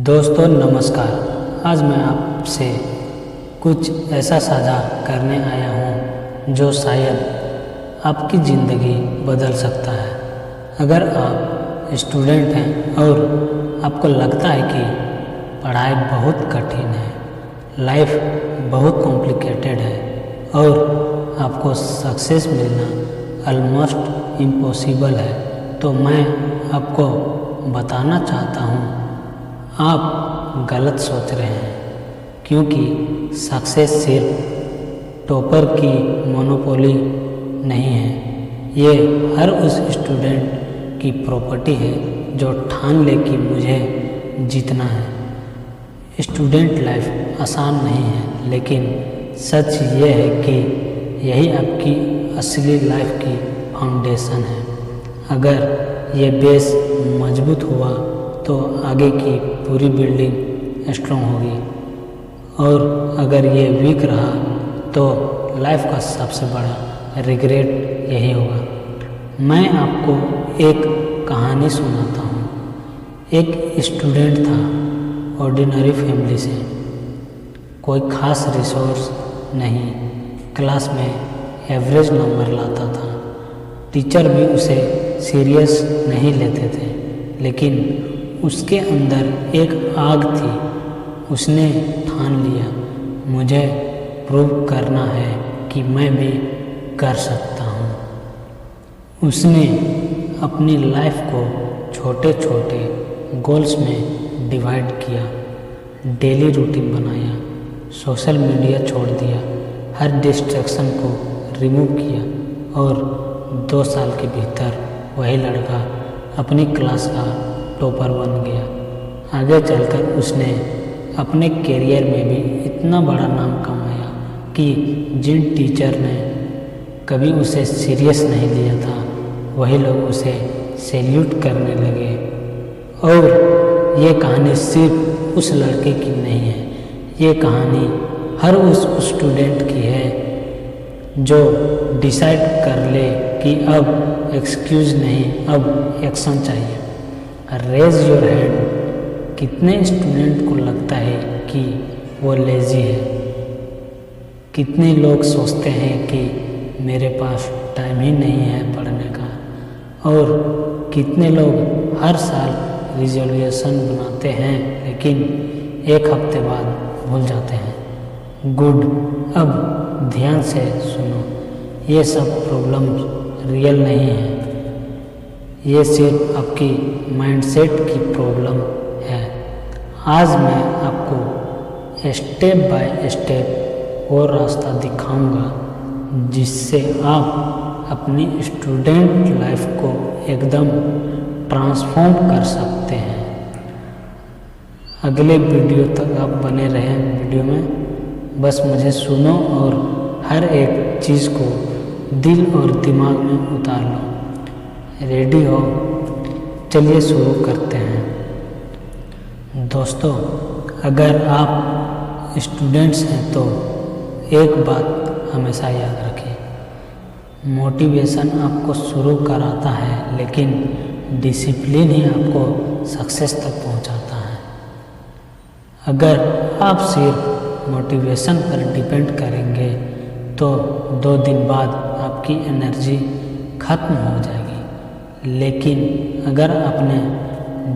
दोस्तों नमस्कार। आज मैं आपसे कुछ ऐसा साझा करने आया हूँ जो शायद आपकी ज़िंदगी बदल सकता है। अगर आप स्टूडेंट हैं और आपको लगता है कि पढ़ाई बहुत कठिन है, लाइफ बहुत कॉम्प्लिकेटेड है और आपको सक्सेस मिलना ऑलमोस्ट इम्पॉसिबल है, तो मैं आपको बताना चाहता हूँ आप गलत सोच रहे हैं। क्योंकि सक्सेस सिर्फ टॉपर की मोनोपोली नहीं है, ये हर उस स्टूडेंट की प्रॉपर्टी है जो ठान ले कि मुझे जीतना है। स्टूडेंट लाइफ आसान नहीं है, लेकिन सच ये है कि यही आपकी असली लाइफ की फाउंडेशन है। अगर ये बेस मजबूत हुआ तो आगे की पूरी बिल्डिंग स्ट्रॉन्ग होगी, और अगर ये वीक रहा तो लाइफ का सबसे बड़ा रिग्रेट यही होगा। मैं आपको एक कहानी सुनाता हूँ। एक स्टूडेंट था, ऑर्डिनरी फैमिली से, कोई खास रिसोर्स नहीं, क्लास में एवरेज नंबर लाता था। टीचर भी उसे सीरियस नहीं लेते थे, लेकिन उसके अंदर एक आग थी। उसने ठान लिया, मुझे प्रूव करना है कि मैं भी कर सकता हूँ। उसने अपनी लाइफ को छोटे छोटे गोल्स में डिवाइड किया, डेली रूटीन बनाया, सोशल मीडिया छोड़ दिया, हर डिस्ट्रैक्शन को रिमूव किया, और 2 साल के भीतर वही लड़का अपनी क्लास का टॉपर बन गया। आगे चलकर उसने अपने करियर में भी इतना बड़ा नाम कमाया कि जिन टीचर ने कभी उसे सीरियस नहीं लिया था, वही लोग उसे सैल्यूट करने लगे। और ये कहानी सिर्फ उस लड़के की नहीं है, ये कहानी हर उस स्टूडेंट की है जो डिसाइड कर ले कि अब एक्सक्यूज नहीं, अब एक्शन चाहिए। Raise your hand. कितने स्टूडेंट को लगता है कि वो लेज़ी है? कितने लोग सोचते हैं कि मेरे पास टाइम ही नहीं है पढ़ने का? और कितने लोग हर साल रिजोल्यूशन बनाते हैं लेकिन 1 हफ्ते बाद भूल जाते हैं? गुड, अब ध्यान से सुनो। ये सब प्रॉब्लम रियल नहीं है, ये सिर्फ आपकी माइंडसेट की प्रॉब्लम है। आज मैं आपको स्टेप बाय स्टेप वो रास्ता दिखाऊंगा जिससे आप अपनी स्टूडेंट लाइफ को एकदम ट्रांसफॉर्म कर सकते हैं। अगले वीडियो तक आप बने रहें वीडियो में, बस मुझे सुनो और हर एक चीज़ को दिल और दिमाग में उतार लो। रेडी हो? चलिए शुरू करते हैं। दोस्तों, अगर आप स्टूडेंट्स हैं तो एक बात हमेशा याद रखें, मोटिवेशन आपको शुरू कराता है, लेकिन डिसिप्लिन ही आपको सक्सेस तक पहुंचाता है। अगर आप सिर्फ मोटिवेशन पर डिपेंड करेंगे तो 2 दिन बाद आपकी एनर्जी खत्म हो जाएगी, लेकिन अगर आपने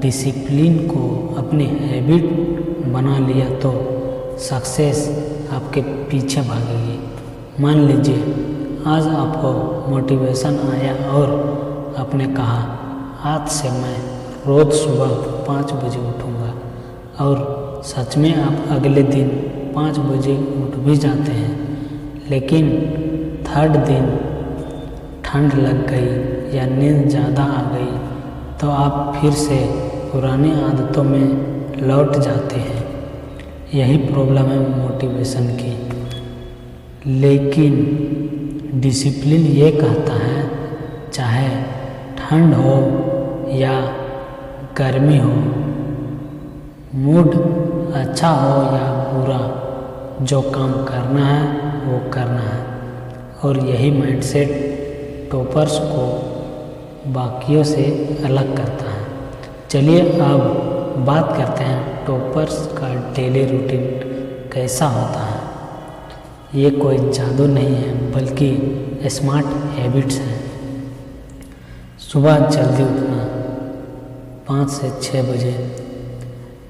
डिसिप्लिन को अपनी हैबिट बना लिया तो सक्सेस आपके पीछे भागेगी। मान लीजिए आज आपको मोटिवेशन आया और आपने कहा, आज से मैं रोज़ सुबह 5 बजे उठूँगा, और सच में आप अगले दिन 5 बजे उठ भी जाते हैं, लेकिन 3rd दिन ठंड लग गई या नींद ज़्यादा आ गई तो आप फिर से पुरानी आदतों में लौट जाते हैं। यही प्रॉब्लम है मोटिवेशन की। लेकिन डिसिप्लिन ये कहता है, चाहे ठंड हो या गर्मी हो, मूड अच्छा हो या बुरा, जो काम करना है वो करना है। और यही माइंडसेट टॉपर्स को बाकियों से अलग करता है। चलिए अब बात करते हैं टॉपर्स का डेली रूटीन कैसा होता है। ये कोई जादू नहीं है बल्कि स्मार्ट हैबिट्स हैं। सुबह जल्दी उठना, 5 से 6 बजे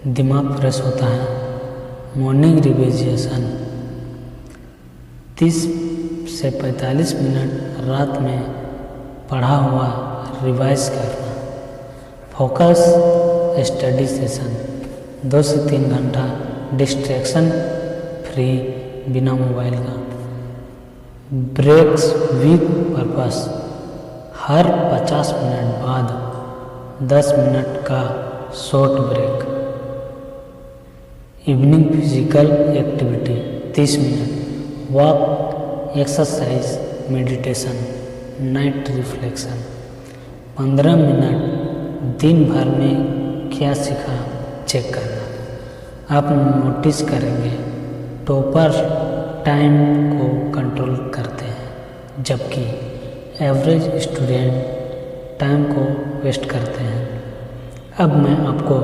दिमाग फ्रेश होता है। मॉर्निंग रिविजन 30 से 45 मिनट रात में पढ़ा हुआ रिवाइज करना। फोकस स्टडी सेशन 2 से 3 घंटा डिस्ट्रैक्शन फ्री बिना मोबाइल का। ब्रेक्स विद पर्पस हर 50 मिनट बाद 10 मिनट का short break. Evening physical activity 30 minute. Walk, exercise, meditation, night reflection 15 minute. दिन भर में क्या सीखा चेक करना। आप नोटिस करेंगे टॉपर टाइम को कंट्रोल करते हैं जबकि एवरेज स्टूडेंट टाइम को वेस्ट करते हैं। अब मैं आपको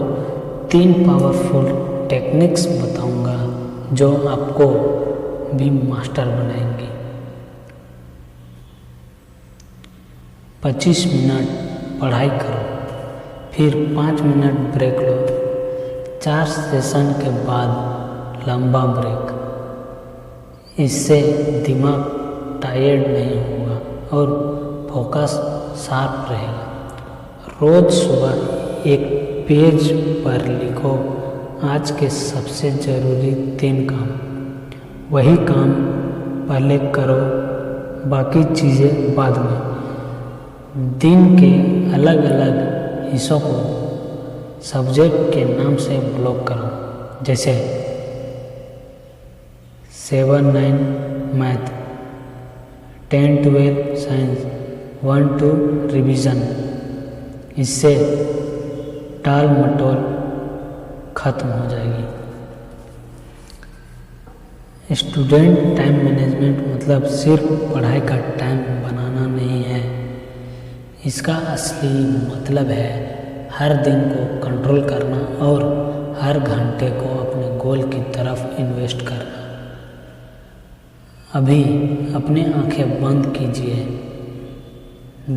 3 पावरफुल टेक्निक्स बताऊंगा जो आपको भी मास्टर बनाएंगी। 25 मिनट पढ़ाई करो, फिर 5 मिनट ब्रेक लो। 4 सेशन के बाद लंबा ब्रेक। इससे दिमाग टायर्ड नहीं होगा और फोकस शार्प रहेगा। रोज सुबह एक पेज पर लिखो आज के सबसे ज़रूरी 3 काम। वही काम पहले करो, बाकी चीज़ें बाद में। दिन के अलग अलग हिस्सों को सब्जेक्ट के नाम से ब्लॉक करो, जैसे 7-9 मैथ, 10-12 साइंस, 1-2 रिवीजन। इससे टाल मटोल खत्म हो जाएगी। स्टूडेंट टाइम मैनेजमेंट मतलब सिर्फ पढ़ाई का टाइम बनाना नहीं है। इसका असली मतलब है हर दिन को कंट्रोल करना और हर घंटे को अपने गोल की तरफ इन्वेस्ट करना। अभी अपनी आंखें बंद कीजिए,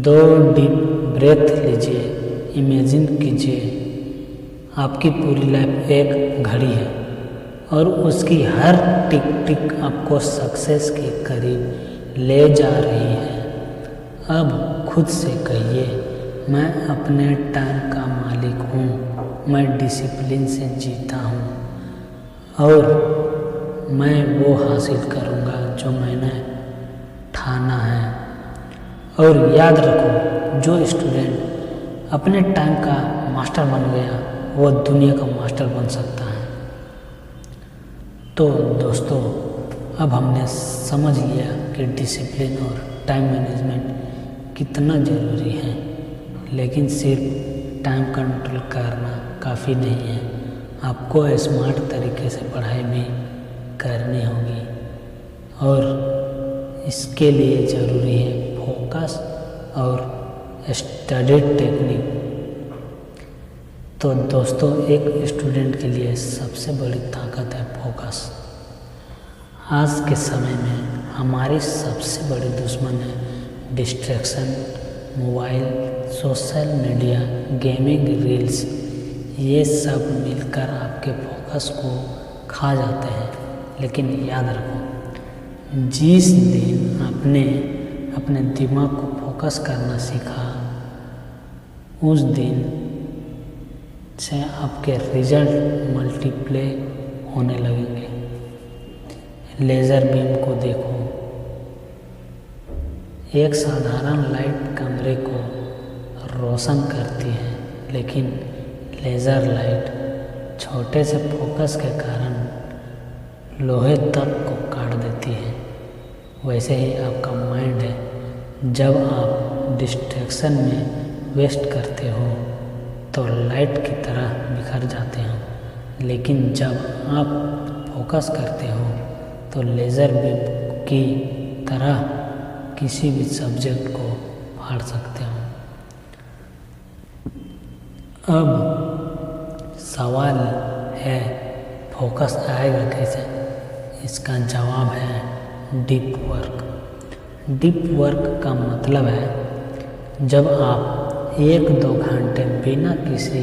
2 डीप ब्रेथ लीजिए। इमेजिन कीजिए आपकी पूरी लाइफ एक घड़ी है और उसकी हर टिक टिक आपको सक्सेस के करीब ले जा रही है। अब खुद से कहिए, मैं अपने टाइम का मालिक हूँ, मैं डिसिप्लिन से जीता हूँ और मैं वो हासिल करूँगा जो मैंने ठाना है। और याद रखो, जो स्टूडेंट अपने टाइम का मास्टर बन गया वो दुनिया का मास्टर बन सकता है। तो दोस्तों, अब हमने समझ लिया कि डिसिप्लिन और टाइम मैनेजमेंट कितना ज़रूरी है, लेकिन सिर्फ टाइम कंट्रोल करना काफ़ी नहीं है। आपको स्मार्ट तरीके से पढ़ाई भी करनी होगी और इसके लिए ज़रूरी है फोकस और स्टडी टेक्निक। तो दोस्तों, एक स्टूडेंट के लिए सबसे बड़ी ताकत है फोकस। आज के समय में हमारी सबसे बड़ी दुश्मन है distraction, mobile, social media, gaming, reels. ये सब मिलकर आपके फोकस को खा जाते हैं। लेकिन याद रखो, जिस दिन आपने अपने दिमाग को फोकस करना सीखा, उस दिन से आपके रिजल्ट मल्टीप्लाई होने लगेंगे। लेज़र बीम को देखो, एक साधारण लाइट कमरे को रोशन करती है, लेकिन लेज़र लाइट छोटे से फोकस के कारण लोहे तक को काट देती है। वैसे ही आपका माइंड है, जब आप डिस्ट्रैक्शन में वेस्ट करते हो तो लाइट की तरह बिखर जाते हो, लेकिन जब आप फोकस करते हो तो लेज़र बीम की तरह किसी भी सब्जेक्ट को फाड़ सकते हो। अब सवाल है, फोकस आएगा कैसे? इसका जवाब है डीप वर्क। डीप वर्क का मतलब है जब आप 1-2 घंटे बिना किसी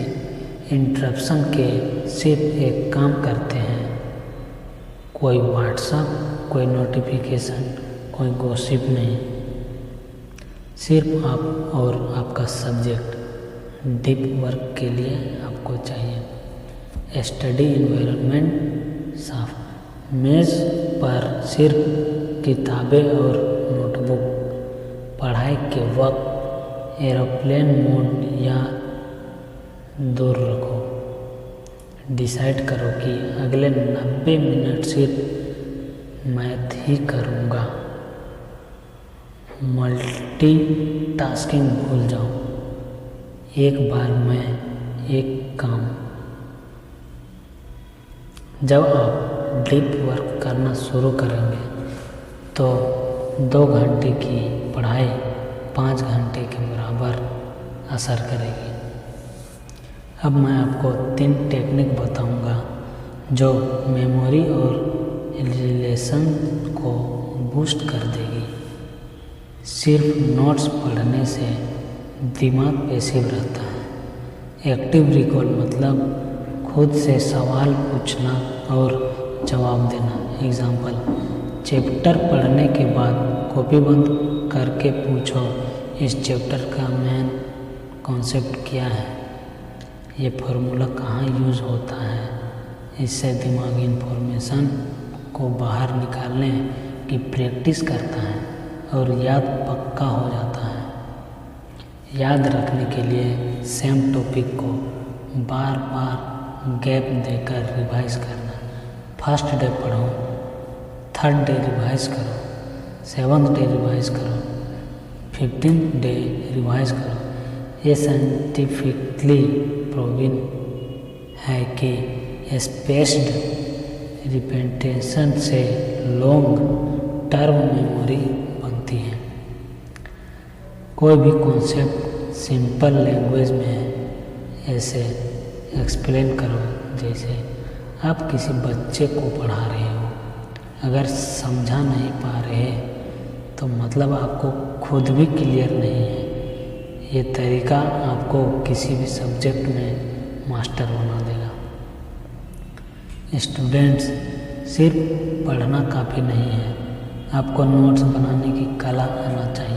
इंटरप्शन के सिर्फ एक काम करते हैं, कोई व्हाट्सएप, कोई नोटिफिकेशन, कोई गॉसिप नहीं, सिर्फ आप और आपका सब्जेक्ट। डीप वर्क के लिए आपको चाहिए स्टडी एनवायरनमेंट साफ, मेज पर सिर्फ किताबें और नोटबुक, पढ़ाई के वक्त एरोप्लेन मोड या दूर रखो। डिसाइड करो कि अगले 90 मिनट सिर्फ मैथ ही करूँगा। मल्टीटास्किंग भूल जाओ, एक बार में एक काम। जब आप डीप वर्क करना शुरू करेंगे तो 2 घंटे की पढ़ाई 5 घंटे के बराबर असर करेगी। अब मैं आपको 3 टेक्निक बताऊंगा जो मेमोरी और रिलेशन को बूस्ट कर देगी। सिर्फ नोट्स पढ़ने से दिमाग पैसिव रहता है। एक्टिव रिकॉल मतलब खुद से सवाल पूछना और जवाब देना। एग्जाम्पल, चैप्टर पढ़ने के बाद कॉपी बंद करके पूछो, इस चैप्टर का मेन कॉन्सेप्ट क्या है, ये फार्मूला कहाँ यूज़ होता है। इससे दिमाग इन्फॉर्मेशन को बाहर निकालने की प्रैक्टिस करता है और याद पक्का हो जाता है। याद रखने के लिए सेम टॉपिक को बार बार गैप देकर रिवाइज करना। फर्स्ट डे पढ़ो, 3rd डे रिवाइज करो, 7th डे रिवाइज करो, 15th डे रिवाइज करो। ये साइंटिफिकली प्रूवन है कि स्पेस्ड रिपीटेशन से लॉन्ग टर्म मेमोरी बनती है। कोई भी कॉन्सेप्ट सिंपल लैंग्वेज में ऐसे एक्सप्लेन करो जैसे आप किसी बच्चे को पढ़ा रहे हो। अगर समझा नहीं पा रहे तो मतलब आपको खुद भी क्लियर नहीं है। ये तरीका आपको किसी भी सब्जेक्ट में मास्टर बना देगा। स्टूडेंट्स, सिर्फ पढ़ना काफ़ी नहीं है, आपको नोट्स बनाने की कला आना चाहिए।